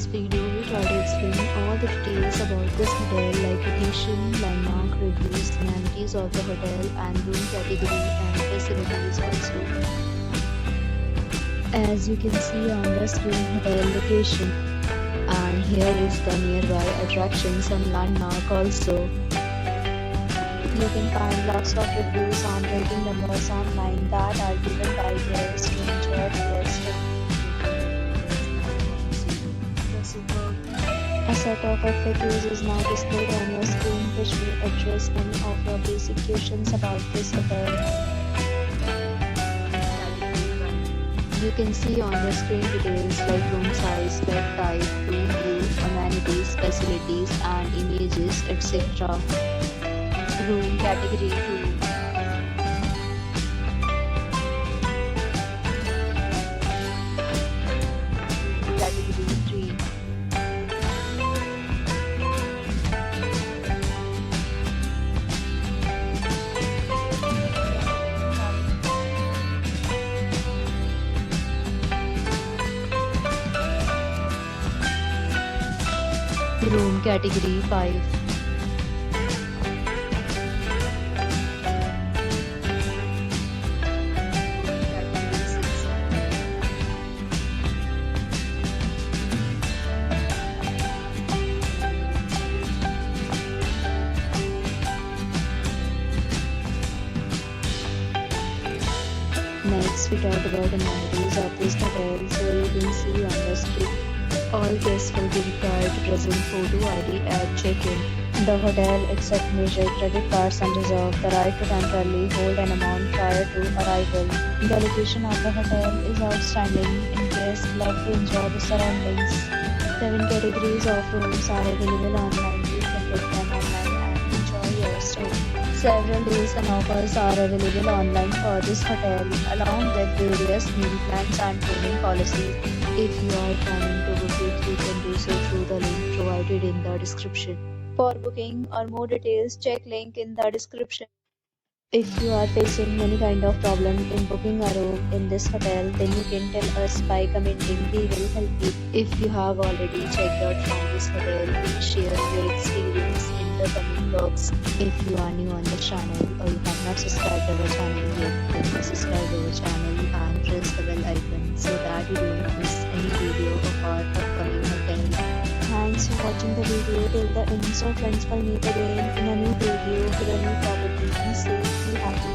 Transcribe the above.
this video, we try to explain all the details about this hotel like location, landmark, reviews, amenities of the hotel and room category and facilities also. As you can see on the screen, hotel location, and here is the nearby attractions and landmark also. You can find lots of reviews and rating numbers online that are given by guests to enjoy the rest. A set of FAQs is now displayed on your screen which will address many of your basic questions about this hotel. You can see on the screen details like room size, bed type, room view, amenities, facilities and images, etc. Room category 2. Category 3. Room category 5. Next, we talk about amenities of this hotel. So you can see on the screen, all guests will be required to present photo ID at check-in. The hotel accepts major credit cards and reserves the right to temporarily hold an amount prior to arrival. The location of the hotel is outstanding and guests love to enjoy the surroundings. 7 categories of rooms are available online. You can book them online and enjoy your stay. Several deals and offers are available online for this hotel, along with various meal plans and payment policies. If you are planning to book it, you can do so through the link provided in the description. For booking or more details, check link in the description. If you are facing any kind of problem in booking a room in this hotel, then you can tell us by commenting. We will help you. If you have already checked out from this hotel, please share your experience in the comment box. If you are new on the channel or you have not subscribed our channel yet, then subscribe our channel and press the bell icon so that you don't miss any video of our upcoming hotel. Thanks for watching the video till the end. So friends, will meet again in a new video with a new property. Be safe, be happy.